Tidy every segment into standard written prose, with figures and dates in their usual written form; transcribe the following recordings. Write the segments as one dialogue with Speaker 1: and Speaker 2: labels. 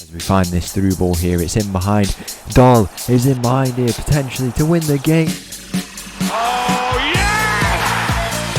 Speaker 1: As we find this through ball here, it's in behind. Dahl is in behind here, potentially to win the game.
Speaker 2: Oh, yes!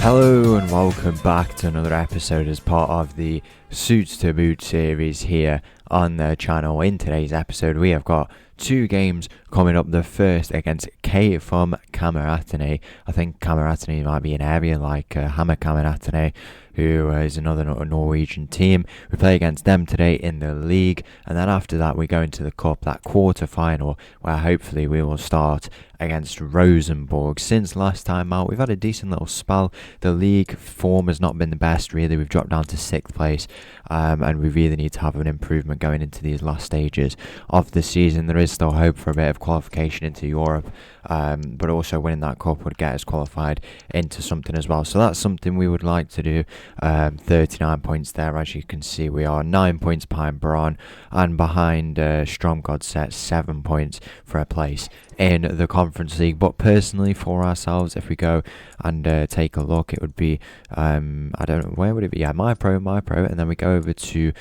Speaker 1: Hello and welcome back to another episode as part of the Suits to Boot series here on the channel. In today's episode we have got two games coming up. The first against K from Cameratene. I think Cameratene might be an area like Hammer Cameratene, who is another Norwegian team. We play against them today in the league, and then after that we go into the cup, that quarter final, where hopefully we will start against Rosenborg. Since last time out we've had a decent little spell. The league form has not been the best really. We've dropped down to 6th place, and we really need to have an improvement going into these last stages of the season. There is still hope for a bit of qualification into Europe, but also winning that cup would get us qualified into something as well, so that's something we would like to do. 39 points there. As you can see, we are 9 points behind Braun and behind Stromgodset, 7 points for a place in the Conference League. But personally for ourselves, if we go and take a look, it would be I don't know, where would it be? Yeah, my pro, and then we go over to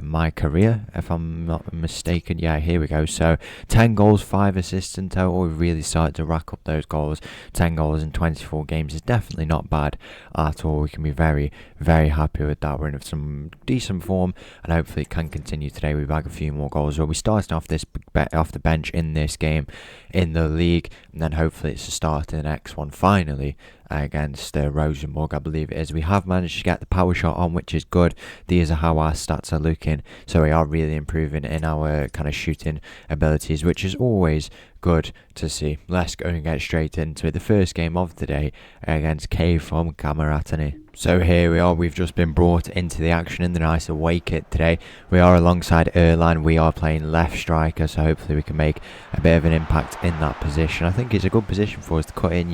Speaker 1: my career, if I'm not mistaken. Yeah, here we go. So 10 goals, 5 assists in total. We've really started to rack up those goals. 10 goals in 24 games is definitely not bad at all. We can be very, very happy with that. We're in some decent form, and hopefully it can continue today. We bag a few more goals. Well, we started off the bench in this game in the league, and then hopefully it's a start in the next one finally against Rosenborg, I believe it is. We have managed to get the power shot on, which is good. These are how our stats are looking, so we are really improving in our kind of shooting abilities, which is always good to see. Let's go and get straight into it. The first game of the day against K from Cameratene. So here we are, we've just been brought into the action in the nice away kit today. We are alongside Erland, we are playing left striker, so hopefully we can make a bit of an impact in that position. I think it's a good position for us to cut in,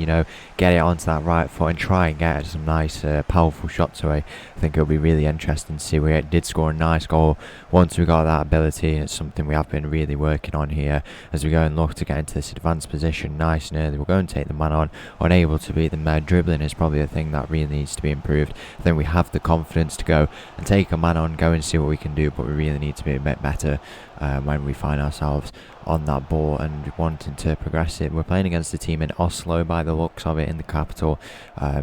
Speaker 1: get it onto that right foot and try and get some nice powerful shots away. I think it'll be really interesting to see. We did score a nice goal once we got that ability, and it's something we have been really working on here as we go and look to get into this advanced position nice and early. We'll go and take the man on, unable to beat them there. Dribbling is probably a thing that really needs to be improved. I think we have the confidence to go and take a man on, go and see what we can do, but we really need to be a bit better when we find ourselves on that ball and wanting to progress it. We're playing against a team in Oslo by the looks of it, in the capital,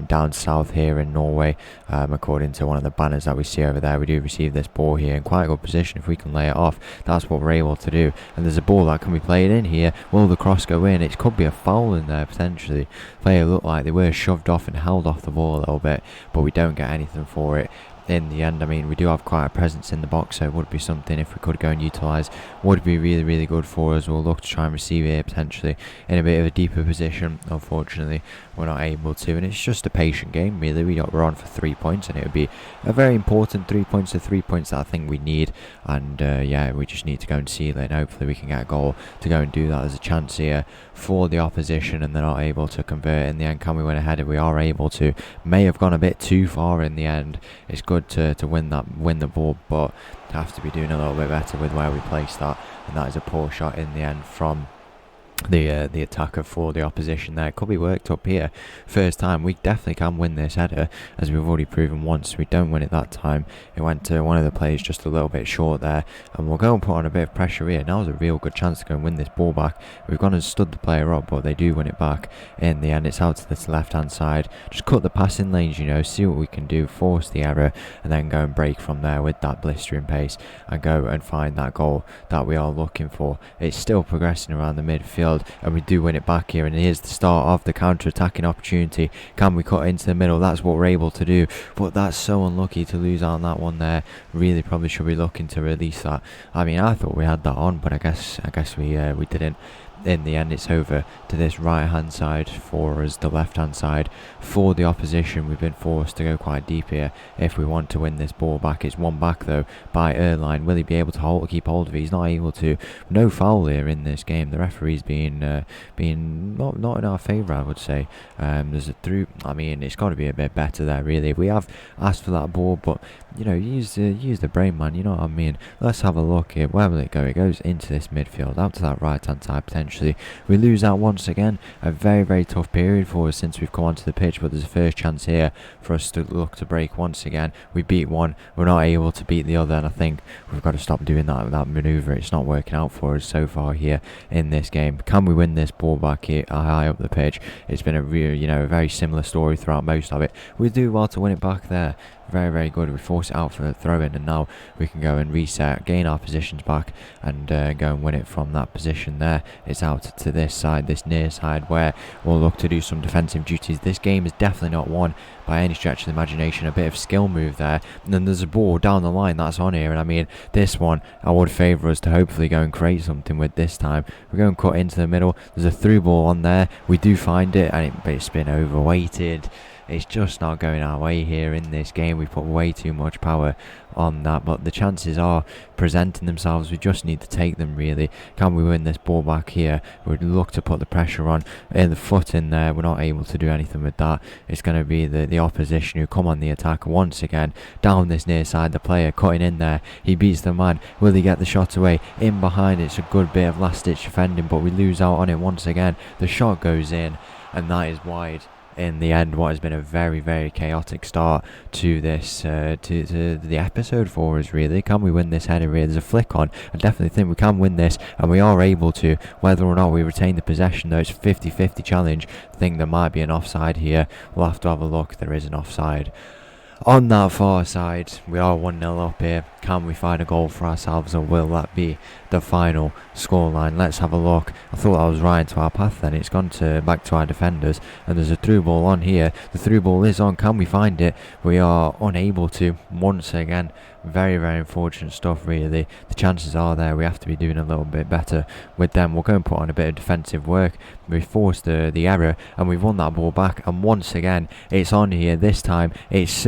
Speaker 1: down south here in Norway. According to one of the banners that we see over there, we do receive this ball here in quite a good position. If we can lay it off, that's what we're able to do. And there's a ball that can be played in here. Will the cross go in? It could be a foul in there potentially. Player looked like they were shoved off and held off the ball a little bit, but we don't get anything for it in the end. I mean, we do have quite a presence in the box, so it would be something, if we could go and utilise, would be really, really good for us. We'll look to try and receive it potentially in a bit of a deeper position. Unfortunately, we're not able to, and it's just a patient game really. We're on for 3 points, and it would be a very important 3 points, the 3 points that I think we need. And yeah, we just need to go and seal it, and hopefully we can get a goal to go and do that. There's a chance here for the opposition, and they're not able to convert in the end. Can we win a header? We are able to. May have gone a bit too far in the end. It's good to win the ball, but have to be doing a little bit better with where we place that, and that is a poor shot in the end from the attacker for the opposition there. It could be worked up here. First time, we definitely can win this header, as we've already proven once. We don't win it that time. It went to one of the players just a little bit short there, and we'll go and put on a bit of pressure here. Now's a real good chance to go and win this ball back. We've gone and stood the player up, but they do win it back in the end. It's out to this left hand side. Just cut the passing lanes, see what we can do, force the error, and then go and break from there with that blistering pace and go and find that goal that we are looking for. It's still progressing around the midfield, and we do win it back here, and here's the start of the counter-attacking opportunity. Can we cut into the middle? That's what we're able to do, but that's so unlucky to lose out on that one there. Really probably should be looking to release that. I mean, I thought we had that on, but I guess we didn't. In the end, it's over to this right hand side for us, the left hand side for the opposition. We've been forced to go quite deep here if we want to win this ball back. It's one back though by Erline. Will he be able to keep hold of it? He's not able to. No foul here in this game. The referee's being not in our favour, I would say. There's a through. I mean, it's got to be a bit better there really. We have asked for that ball, but use the brain, man. You know what I mean? Let's have a look here. Where will it go? It goes into this midfield, out to that right hand side potentially. potentially. We lose out once again. A very, very tough period for us since we've come onto the pitch, but there's a first chance here for us to look to break once again. We beat one, we're not able to beat the other, and I think we've got to stop doing that manoeuvre. It's not working out for us so far here in this game. Can we win this ball back here high up the pitch? It's been a real, a very similar story throughout most of it. We do well to win it back there. Very, very good. We force it out for a throw-in, and now we can go and reset, gain our positions back, and go and win it from that position there. It's out to this side, this near side, where we'll look to do some defensive duties. This game is definitely not won by any stretch of the imagination. A bit of skill move there, and then there's a ball down the line that's on here, and I mean, this one I would favour us to hopefully go and create something with this time. We're going to cut into the middle. There's a through ball on there. We do find it, and it's been overweighted. It's just not going our way here in this game. We put way too much power on that, but the chances are presenting themselves. We just need to take them, really. Can we win this ball back here? We'd look to put the pressure on in the foot in there. We're not able to do anything with that. It's going to be the opposition who come on the attack once again. Down this near side, the player cutting in there. He beats the man. Will he get the shot away? In behind, it's a good bit of last-ditch defending, but we lose out on it once again. The shot goes in, and that is wide. In the end, what has been a very, very chaotic start to this to the episode for us, really. Can we win this header here? There's a flick on. I definitely think we can win this, and we are able to. Whether or not we retain the possession, though, it's 50-50 challenge. I think there might be an offside here. We'll have to have a look. There is an offside. On that far side, we are 1-0 up here. Can we find a goal for ourselves, or will that be the final scoreline? Let's have a look. I thought I was right into our path then. It's gone back to our defenders, and there's a through ball on here. The through ball is on. Can we find it? We are unable to once again. Very, very unfortunate stuff, really. The chances are there. We have to be doing a little bit better with them. We'll go and put on a bit of defensive work. We forced the error, and we've won that ball back. And once again, it's on here. This time, it's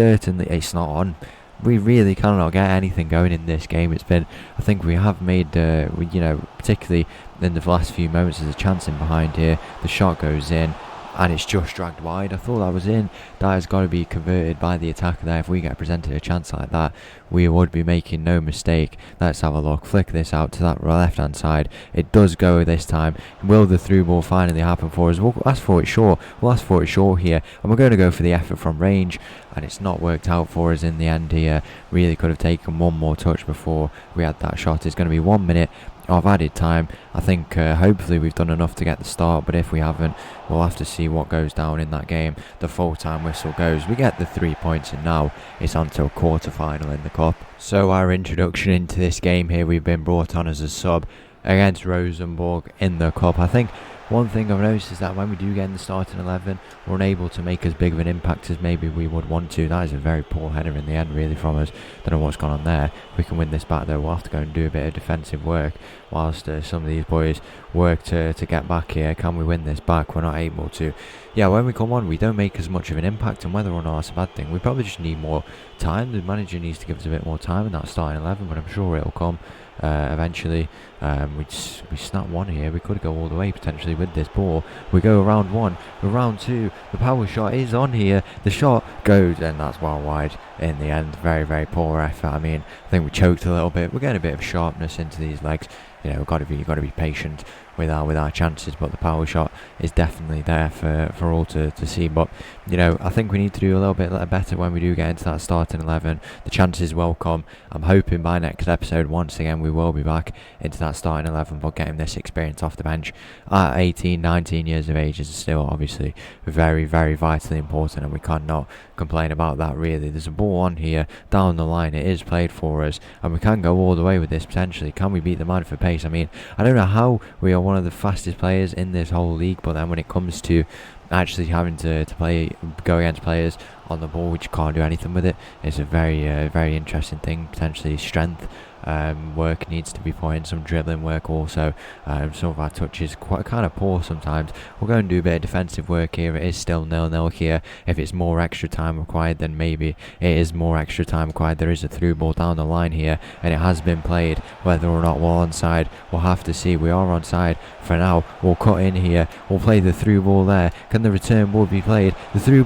Speaker 1: not on. We really cannot get anything going in this game. I think we have made, particularly in the last few moments, there's a chance in behind here. The shot goes in, and it's just dragged wide. I thought that was in. That has got to be converted by the attacker there. If we get presented a chance like that, we would be making no mistake. Let's have a look. Flick this out to that left hand side. It does go this time. Will the through ball finally happen for us? We'll ask for it short. We'll ask for it short here, and we're going to go for the effort from range, and it's not worked out for us in the end here. Really could have taken one more touch before we had that shot. It's going to be 1 minute of added time. I think hopefully we've done enough to get the start, but if we haven't, we'll have to see what goes down in that game. The full-time whistle goes. We get the 3 points, and now it's on to a quarter-final in the cup. So our introduction into this game here, we've been brought on as a sub against Rosenborg in the cup. I think one thing I've noticed is that when we do get in the starting 11, we're unable to make as big of an impact as maybe we would want to. That is a very poor header in the end, really, from us. Don't know what's gone on there. If we can win this back, though, we'll have to go and do a bit of defensive work whilst some of these boys work to get back here. Can we win this back? We're not able to. Yeah, when we come on, we don't make as much of an impact, and whether or not that's a bad thing, we probably just need more time. The manager needs to give us a bit more time in that starting 11, but I'm sure it'll come eventually. We snap one here. We could go all the way potentially with this ball. We go round one, round two. The power shot is on here. The shot goes, and that's well wide in the end. Very, very poor effort. I mean, I think we choked a little bit. We're getting a bit of sharpness into these legs. We've got to be patient with our chances, but the power shot is definitely there for all to see. But I think we need to do a little bit better when we do get into that starting 11. The chances will come. I'm hoping by next episode once again we will be back into that starting 11, but getting this experience off the bench at 18-19 years of age is still obviously very, very vitally important, and we cannot complain about that, really. There's a ball on here down the line. It is played for us, and we can go all the way with this potentially. Can we beat the man for pace? I mean, I don't know how we are one of the fastest players in this whole league, but then when it comes to actually having to go against players on the ball, we just can't do anything with it. It's a very very interesting thing. Potentially strength work needs to be put in, some dribbling work also. Some of our touches quite kind of poor sometimes. We'll go and do a bit of defensive work here. It is still 0-0 here. If it's more extra time required, then maybe it is more extra time required. There is a through ball down the line here, and it has been played. Whether or not we're onside, we'll have to see. We are onside for now. We'll cut in here. We'll play the through ball there. Can the return ball be played? The through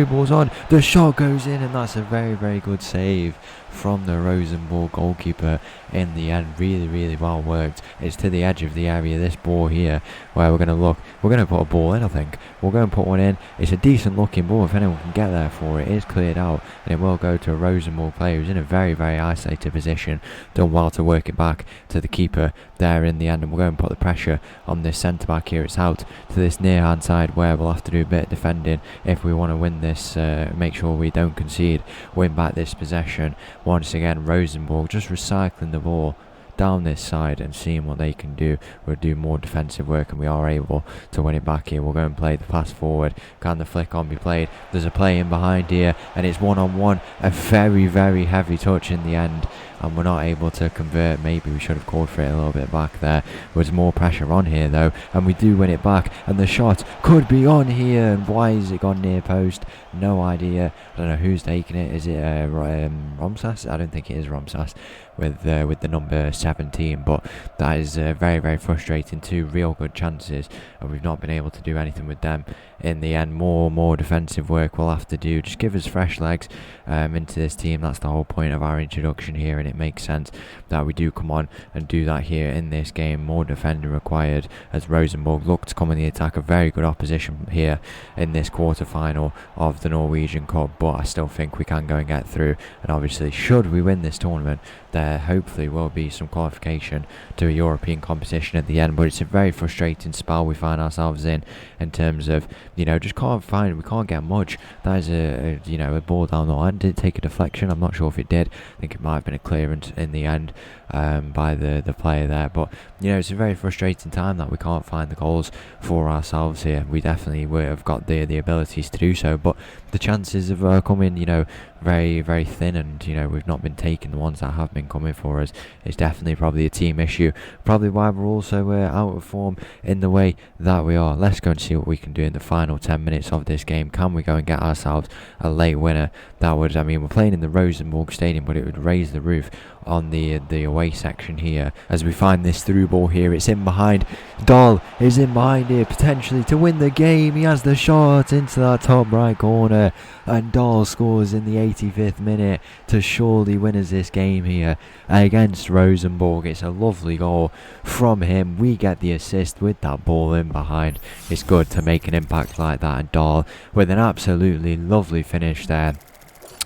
Speaker 1: ball's on. The shot goes in, and that's a very, very good save from the Rosenborg goalkeeper. but in the end, really well worked. It's to the edge of the area, this ball here, where we're going to look. We're going to put a ball in, I think. We'll go and put one in. It's a decent looking ball. If anyone can get there for it, it's cleared out, and it will go to a Rosenborg player who's in a very isolated position. Done well to work it back to the keeper there in the end, and we'll go and put the pressure on this centre back here. It's out to this near hand side where we'll have to do a bit of defending if we want to win this, make sure we don't concede, win back this possession. Once again, Rosenborg just recycling the ball down this side and seeing what they can do. We'll do more defensive work, and we are able to win it back here. We'll go and play the pass forward. Can the flick on be played? There's a play in behind here, and it's one-on-one. A very heavy touch in the end, and we're not able to convert. Maybe we should have called for it a little bit back there. There's more pressure on here though, and we do win it back, and the shot could be on here. And why is it gone near post? No idea. I don't know who's taking it. Is it Romsas? I don't think it is Romsas with the number 17, but that is very frustrating. Two real good chances, and we've not been able to do anything with them in the end. More defensive work we'll have to do. Just give us fresh legs into this team. That's the whole point of our introduction here, and it makes sense that we do come on and do that here in this game. More defending required as Rosenborg look to come in the attack. A very good opposition here in this quarter-final of the Norwegian Cup, but I still think we can go and get through, and obviously should we win this tournament, there hopefully will be some qualification to a European competition at the end. But it's a very frustrating spell we find ourselves in terms of, we can't get much. That is a ball down the line. Did it take a deflection? I'm not sure if it did. I think it might have been a clearance in the end by the player there, but it's a very frustrating time that we can't find the goals for ourselves here. We definitely have got the abilities to do so, but the chances of coming very thin, and we've not been taking the ones that have been coming for us. It's definitely probably a team issue, probably why we're also out of form in the way that we are. Let's go and see what we can do in the final 10 minutes of this game. Can we go and get ourselves a late winner? That would, we're playing in the Rosenborg Stadium, but it would raise the roof on the away section here as we find this through ball here. It's in behind. Dahl is in behind here potentially to win the game. He has the shot into that top right corner, and Dahl scores in the 85th minute to surely win us this game here against Rosenborg. It's a lovely goal from him. We get the assist with that ball in behind. It's good to make an impact like that, and Dahl with an absolutely lovely finish there.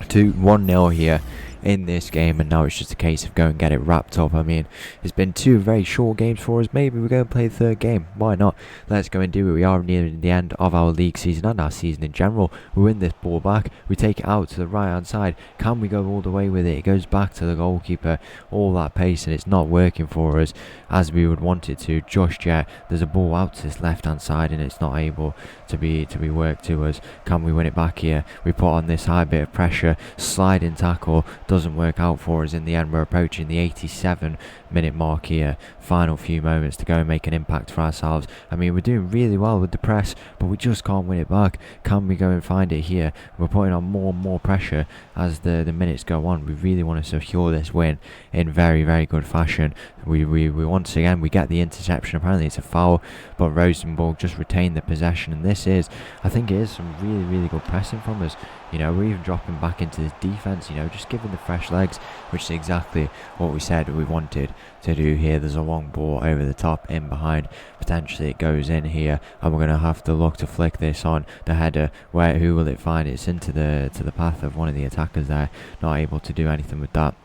Speaker 1: 1-0 here in this game, and now it's just a case of go and get it wrapped up. It's been two very short games for us. Maybe we're going to play the third game. Why not? Let's go and do it. We are nearing the end of our league season and our season in general. We win this ball back. We take it out to the right hand side. Can we go all the way with it? It goes back to the goalkeeper. All that pace, and it's not working for us as we would want it to just yet. There's a ball out to this left hand side, and it's not able to be worked to us. Can we win it back here? We put on this high bit of pressure. Sliding tackle doesn't work out for us in the end. We're approaching the 87-minute mark here. Final few moments to go and make an impact for ourselves. We're doing really well with the press, but we just can't win it back. Can we go and find it here? We're putting on more and more pressure as the minutes go on. We really want to secure this win in very good fashion. We once again we get the interception. Apparently it's a foul, but Rosenborg just retained the possession, and this is, I think it is some really good pressing from us. We're even dropping back into this defence, just giving the fresh legs, which is exactly what we said we wanted to do here. There's a long ball over the top in behind. Potentially it goes in here, and we're going to have to look to flick this on the header. Who will it find? It's into the path of one of the attackers there. Not able to do anything with that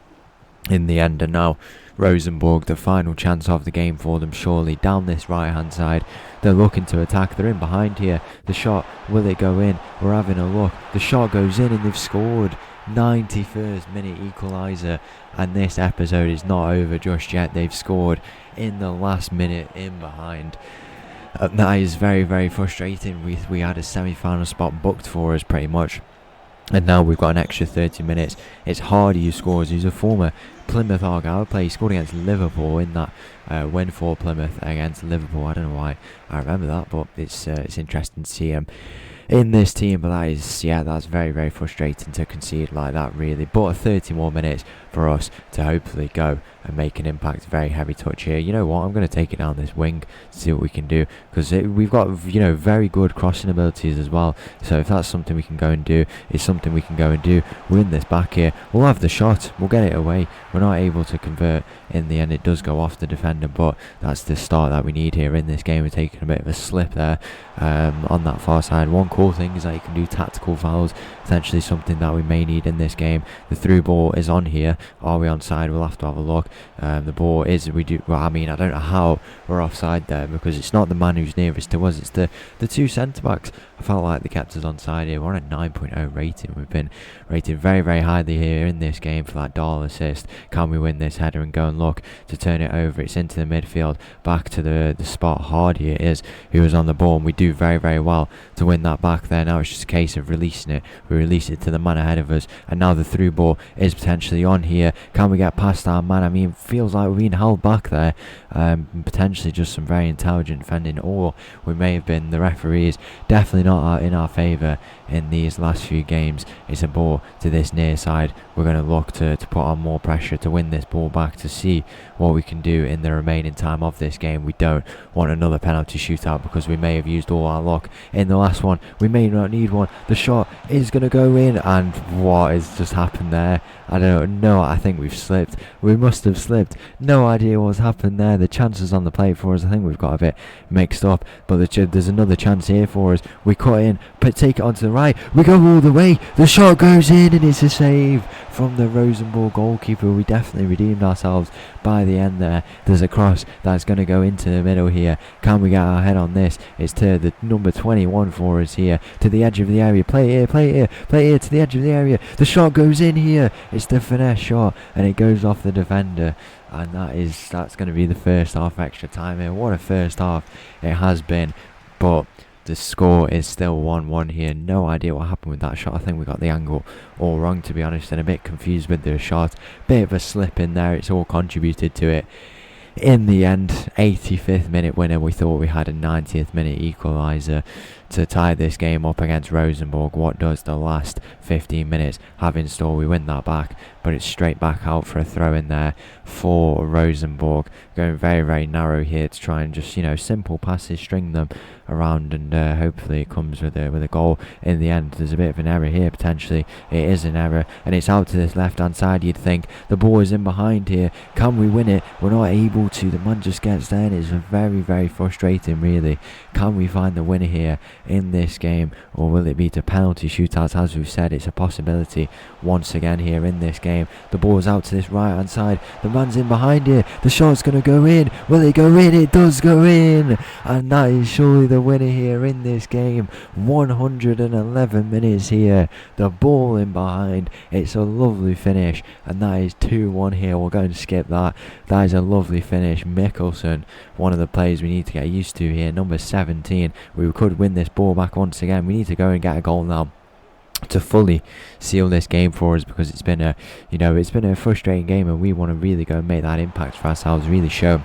Speaker 1: in the end, and now Rosenborg, the final chance of the game for them, surely down this right hand side. They're looking to attack. They're in behind here. The shot, will it go in? We're having a look. The shot goes in, and they've scored. 91st minute equaliser, and this episode is not over just yet. They've scored in the last minute in behind. That is very frustrating. We had a semi-final spot booked for us pretty much, and now we've got an extra 30 minutes. It's Hardy who scores. He's a former Plymouth Argyle player. He scored against Liverpool in that win for Plymouth against Liverpool. I don't know why I remember that, but it's interesting to see him in this team. But that's very frustrating to concede like that, really. But 30 more minutes, for us to hopefully go and make an impact. Very heavy touch here. You know what, I'm going to take it down this wing to see what we can do, because we've got very good crossing abilities as well. So if that's something we can go and do, it's something we can go and do. Win this back here, we'll have the shot, we'll get it away. We're not able to convert in the end. It does go off the defender, but that's the start that we need here in this game. We're taking a bit of a slip there on that far side. One cool thing is that you can do tactical fouls, potentially something that we may need in this game. The through ball is on here. Are we onside? We'll have to have a look. The ball is, I don't know how we're offside there, because it's not the man who's nearest to us, it's the two centre backs. I felt like they kept us onside here. We're on a 9.0 rating. We've been rated very, very highly here in this game for that Dahl assist. Can we win this header and go and look to turn it over? It's into the midfield, back to the spot. Hardy it is who was on the ball, and we do very, very well to win that back there. Now it's just a case of releasing it. We release it to the man ahead of us, and now the through ball is potentially on here. Can we get past our man? I mean, it feels like we're being held back there. Potentially just some very intelligent defending, or we may have been. The referees definitely not in our favour in these last few games. It's a ball to this near side. We're going to look to put on more pressure to win this ball back, to see what we can do in the remaining time of this game. We don't want another penalty shootout, because we may have used all our luck in the last one. We may not need one. The shot is going to go in, and what has just happened there? I don't know. I think we've slipped. We must have slipped. No idea what's happened there. The chances on the plate for us, I think we've got a bit mixed up, but there's another chance here for us. We cut in, but take it onto the right. We go all the way. The shot goes in, and it's a save from the Rosenborg goalkeeper. We definitely redeemed ourselves by the end there. There's a cross that's going to go into the middle here. Can we get our head on this? It's to the number 21 for us here, to the edge of the area. Play it here, play it here, play it here to the edge of the area. The shot goes in here. It's the finesse shot, and it goes off the defender. And that's going to be the first half extra time here. What a first half it has been. But the score is still 1-1 here. No idea what happened with that shot. I think we got the angle all wrong, to be honest, and a bit confused with the shot. Bit of a slip in there. It's all contributed to it. In the end, 85th minute winner. We thought we had a 90th minute equaliser to tie this game up against Rosenborg. What does the last 15 minutes have in store? We win that back, but it's straight back out for a throw in there for Rosenborg. Going very, very narrow here to try and just, simple passes, string them around, and hopefully it comes with a goal in the end. There's a bit of an error here, potentially. It is an error, and it's out to this left hand side. You'd think the ball is in behind here. Can we win it? We're not able to. The man just gets there, and it's very, very frustrating, really. Can we find the winner here in this game, or will it be to penalty shootouts? As we've said, it's a possibility once again here in this game. The ball's out to this right hand side. The man's in behind here. The shot's going to go in. Will it go in? It does go in, and that is surely the winner here in this game. 111 minutes here. The ball in behind. It's a lovely finish, and that is 2-1 here. We're going to skip that. That is a lovely finish. Mikkelsen, one of the players we need to get used to here. Number 17. We could win this ball back once again. We need to go and get a goal now to fully seal this game for us, because it's been a frustrating game, and we want to really go and make that impact for ourselves, really show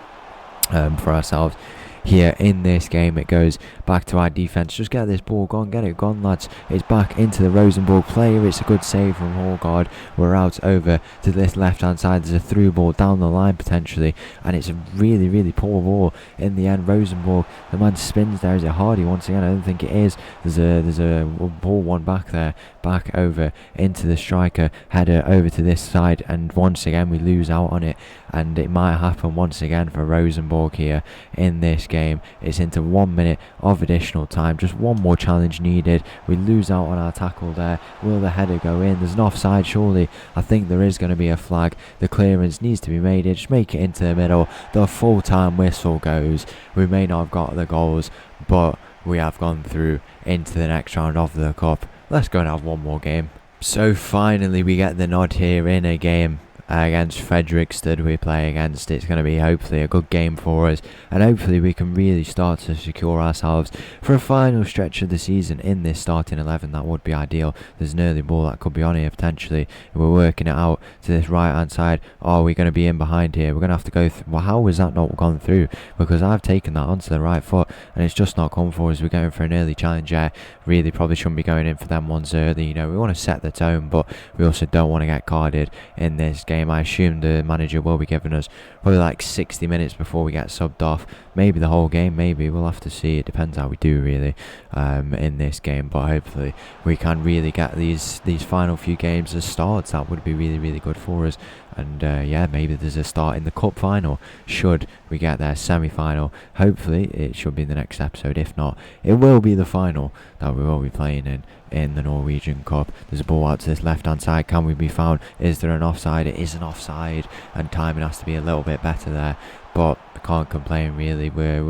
Speaker 1: for ourselves here in this game. It goes back to our defence. Just get this ball gone, get it gone, lads. It's back into the Rosenborg player. It's a good save from Horgard. We're out over to this left hand side. There's a through ball down the line potentially, and it's a really, really poor ball in the end. Rosenborg, the man spins there. Is it Hardy once again? I don't think it is. There's a ball one back there, back over into the striker, header over to this side, and once again we lose out on it, and it might happen once again for Rosenborg here in this game. It's into 1 minute of additional time. Just one more challenge needed. We lose out on our tackle there. Will the header go in? There's an offside surely. I think there is going to be a flag. The clearance needs to be made. Just make it into the middle. The full-time whistle goes. We may not have got the goals, but we have gone through into the next round of the cup. Let's go and have one more game. So finally we get the nod here in a game against Fredrikstad we play against. It's going to be hopefully a good game for us, and hopefully we can really start to secure ourselves for a final stretch of the season in this starting 11. That would be ideal. There's an early ball that could be on here potentially. We're working it out to this right hand side. Are we going to be in behind here? We're going to have to go through. Well, how has that not gone through? Because I've taken that onto the right foot and it's just not come for us. We're going for an early challenge here. Really probably shouldn't be going in for them ones early. We want to set the tone, but we also don't want to get carded in this game. game. I assume the manager will be giving us probably like 60 minutes before we get subbed off. Maybe the whole game, maybe. We'll have to see. It depends how we do, really, in this game. But hopefully we can really get these final few games as starts. That would be really, really good for us. And yeah, maybe there's a start in the cup final should we get their semi-final. Hopefully it should be the next episode. If not, it will be the final that we will be playing in the Norwegian Cup. There's a ball out to this left hand side. Can we be found? Is there an offside? It is an offside, and timing has to be a little bit better there. But I can't complain, really. We're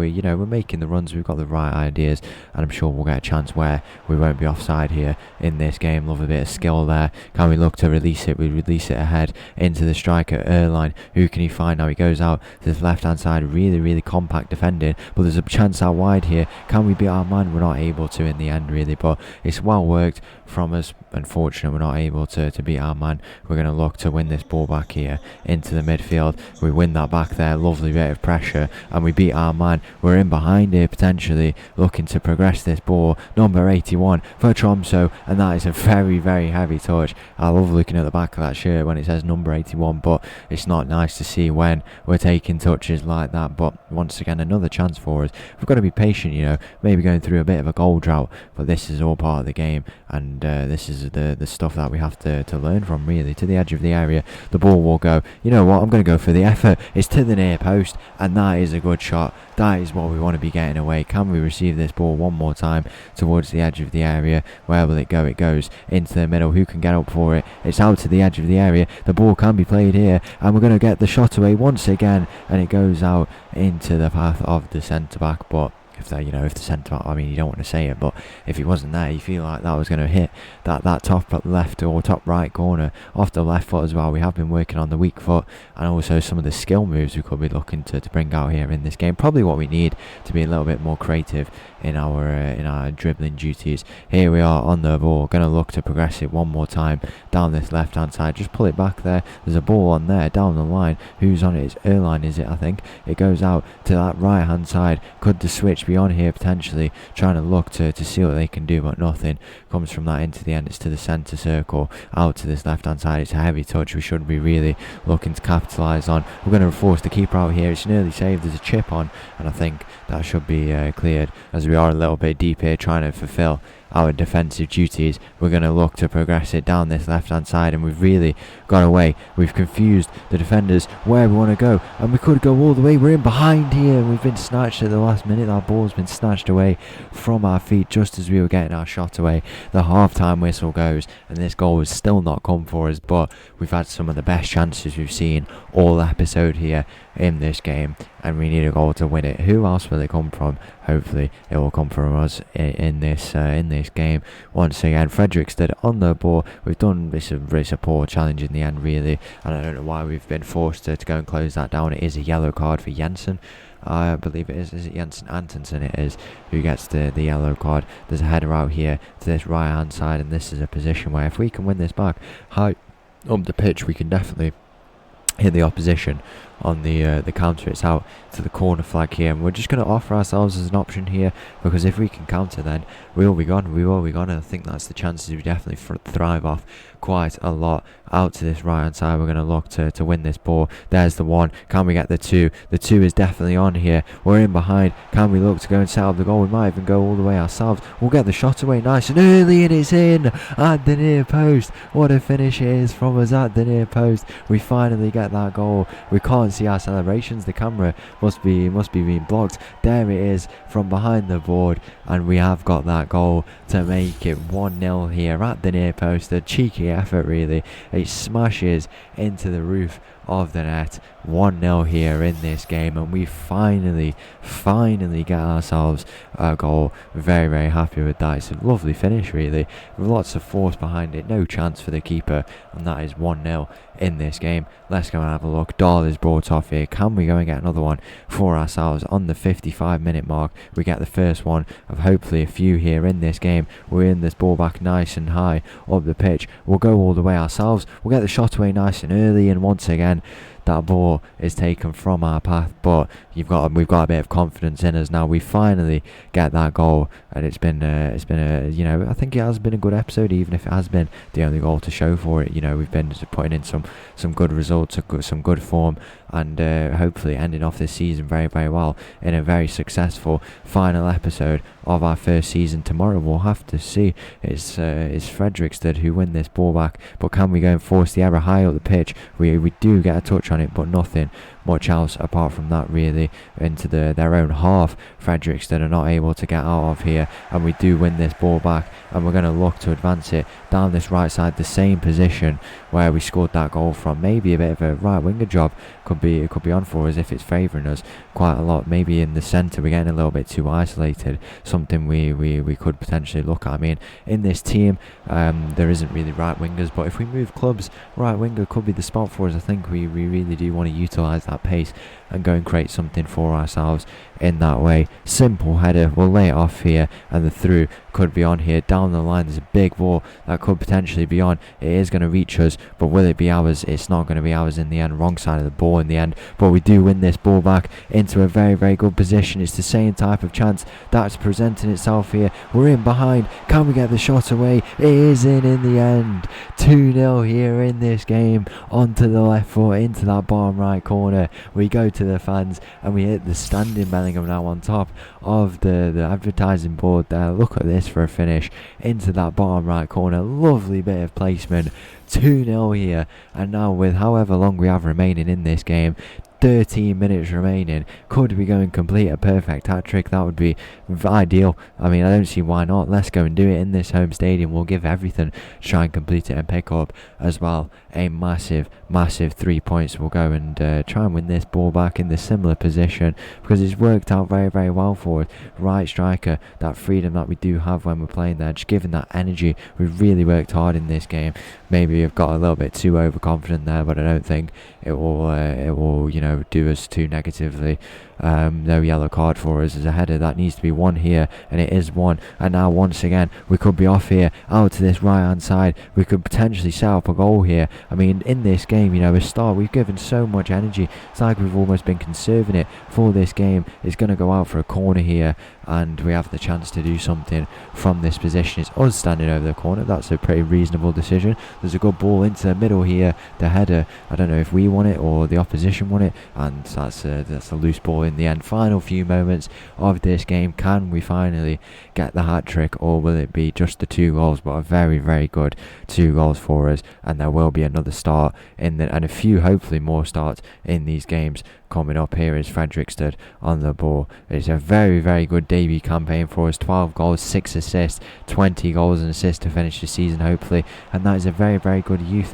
Speaker 1: making the runs. We've got the right ideas, and I'm sure we'll get a chance where we won't be offside here in this game. Love a bit of skill there. Can we look to release it? We release it ahead into the striker Erline. Who can he find now? He goes out to the left hand side. Really, really compact defending, but there's a chance out wide here. Can we beat our man? We're not able to in the end, really, but it's well worked from us. Unfortunately, we're not able to beat our man. We're going to look to win this ball back here into the midfield. We win that back there. Lovely bit of pressure, and we beat our man. We're in behind here, potentially looking to progress this ball. Number 81 for Tromso, and that is a very, very heavy touch. I love looking at the back of that shirt when it says number 81, but it's not nice to see when we're taking touches like that. But once again, another chance for us. We've got to be patient, maybe going through a bit of a goal drought, but this is all part of the game, and this is the stuff that we have to learn from, really. To the edge of the area, the ball will go. You know what, I'm going to go for the effort. It's to the near post, and that is a good shot. That is what we want to be getting away. Can we receive this ball one more time towards the edge of the area? Where will it go? It goes into the middle. Who can get up for it? It's out to the edge of the area. The ball can be played here, and we're going to get the shot away once again, and it goes out into the path of the centre back. But if the centre back, I mean, you don't want to say it, but if he wasn't there, you feel like that was going to hit that top left or top right corner off the left foot as well. We have been working on the weak foot and also some of the skill moves we could be looking to bring out here in this game. Probably what we need to be a little bit more creative in our dribbling duties. Here we are on the ball, going to look to progress it one more time down this left hand side. Just pull it back there. There's a ball on there down the line. Who's on it? It's Erline, is it? I think it goes out to that right hand side. Could the switch be on here potentially? Trying to look to see what they can do, but nothing comes from that into the end. It's to the centre circle, out to this left hand side. It's a heavy touch we should be really looking to capitalise on. We're going to force the keeper out here. It's nearly saved. There's a chip on, and I think that should be cleared, as we are a little bit deep here trying to fulfil our defensive duties. We're going to look to progress it down this left hand side, and we've really got away. We've confused the defenders where we want to go, and we could go all the way. We're in behind here, and we've been snatched at the last minute. Our ball's been snatched away from our feet just as we were getting our shot away. The half-time whistle goes, and this goal has still not come for us, but we've had some of the best chances we've seen all episode here in this game, and we need a goal to win it. Who else will it come from? Hopefully it will come from us in this game. Once again, Fredrikstad on the ball. We've done this. It's a poor challenge in the end, really, and I don't know why we've been forced to go and close that down. It is a yellow card for Jensen. I believe it is. Is it Jensen Antonsen? It is, who gets the yellow card. There's a header out here to this right hand side, and this is a position where if we can win this back high up the pitch, we can definitely hit the opposition on the counter. It's out to the corner flag here, and we're just going to offer ourselves as an option here, because if we can counter, then we will be gone. And I think that's the chances we definitely thrive off quite a lot. Out to this right hand side, we're going to look to win this ball. There's the one. Can we get the two? The two is definitely on here. We're in behind. Can we look to go and set up the goal? We might even go all the way ourselves. We'll get the shot away nice and early, and it's in at the near post. What a finish it is from us at the near post. We finally get that goal. We can't see our celebrations. The camera must be being blocked. There it is from behind the board, and we have got that goal to make it 1-0 here at the near post. A cheeky effort, really. It smashes into the roof of the net. 1-0 here in this game, and we finally get ourselves a goal. Very, very happy with that. It's a lovely finish, really, with lots of force behind it. No chance for the keeper, and that is 1-0 in this game. Let's go and have a look. Dahl is brought off here. Can we go and get another one for ourselves on the 55-minute mark? We get the first one of hopefully a few here in this game. We're in this ball back nice and high up the pitch. We'll go all the way ourselves. We'll get the shot away nice and early, and once again that ball is taken from our path, but we've got a bit of confidence in us now. We finally get that goal, and it's been I think it has been a good episode, even if it has been the only goal to show for it. We've been putting in some good results, some good form, and hopefully ending off this season very, very well in a very successful final episode of our first season. Tomorrow we'll have to see. It's Fredrikstad who win this ball back, but can we go and force the error high up the pitch? We do get a touch on it, but nothing much else apart from that really into their own half. Fredrikstad are not able to get out of here, and we do win this ball back, and we're going to look to advance it down this right side, the same position where we scored that goal from. Maybe a bit of a right winger job could be on for us if it's favouring us quite a lot. Maybe in the centre we're getting a little bit too isolated, something we could potentially look at. I mean, in this team there isn't really right wingers, but if we move clubs, right winger could be the spot for us. I think we really do want to utilise that pace and go and create something for ourselves in that way. Simple header, we'll lay it off here, and the through could be on here. Down the line there's a big ball that could potentially be on. It is going to reach us, but will it be ours? It's not going to be ours in the end. Wrong side of the ball in the end, but we do win this ball back into a very, very good position. It's the same type of chance that's presenting itself here. We're in behind. Can we get the shot away? It is in the end. 2-0 here in this game, onto the left foot into that bottom right corner. We go to the fans and we hit the standing Bellingham now on top of the advertising board there. Look at this for a finish into that bottom right corner. Lovely bit of placement. 2-0 here, and now with however long we have remaining in this game, 13 minutes remaining, could we go and complete a perfect hat-trick? That would be ideal. I mean, I don't see why not. Let's go and do it in this home stadium. We'll give everything to try and complete it and pick up as well a massive 3 points. We'll go and try and win this ball back in the similar position, because it's worked out very, very well for us. Right striker, that freedom that we do have when we're playing there, just giving that energy. We've really worked hard in this game. Maybe we've got a little bit too overconfident there, but I don't think it will do us too negatively. No yellow card for us. As a header that needs to be won here, and it is won. And now once again we could be off here out to this right hand side. We could potentially set up a goal here. I mean, in this game, a start, we've given so much energy. It's like we've almost been conserving it for this game. It's going to go out for a corner here, and we have the chance to do something from this position. It's us standing over the corner. That's a pretty reasonable decision. There's a good ball into the middle here. The header, I don't know if we won it or the opposition won it, and that's a loose ball in the end. Final few moments of this game. Can we finally get the hat-trick, or will it be just the 2 goals? But a very, very good 2 goals for us, and there will be another start and a few, hopefully more starts in these games coming up. Here is Fredrikstad on the ball. It's a very, very good debut campaign for us. 12 goals, 6 assists, 20 goals and assists to finish the season, hopefully, and that is a very, very good youth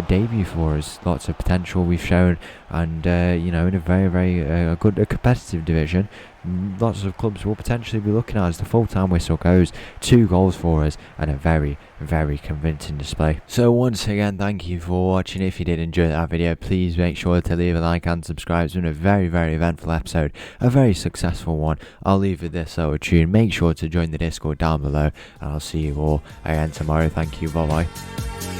Speaker 1: debut for us. Lots of potential we've shown, and in a very, very good competitive division. Lots of clubs will potentially be looking at as the full-time whistle goes. 2 goals for us, and a very, very convincing display. So once again, thank you for watching. If you did enjoy that video, please make sure to leave a like and subscribe. It's been a very, very eventful episode, a very successful one. I'll leave with this little tune. Make sure to join the Discord down below, and I'll see you all again tomorrow. Thank you, bye bye.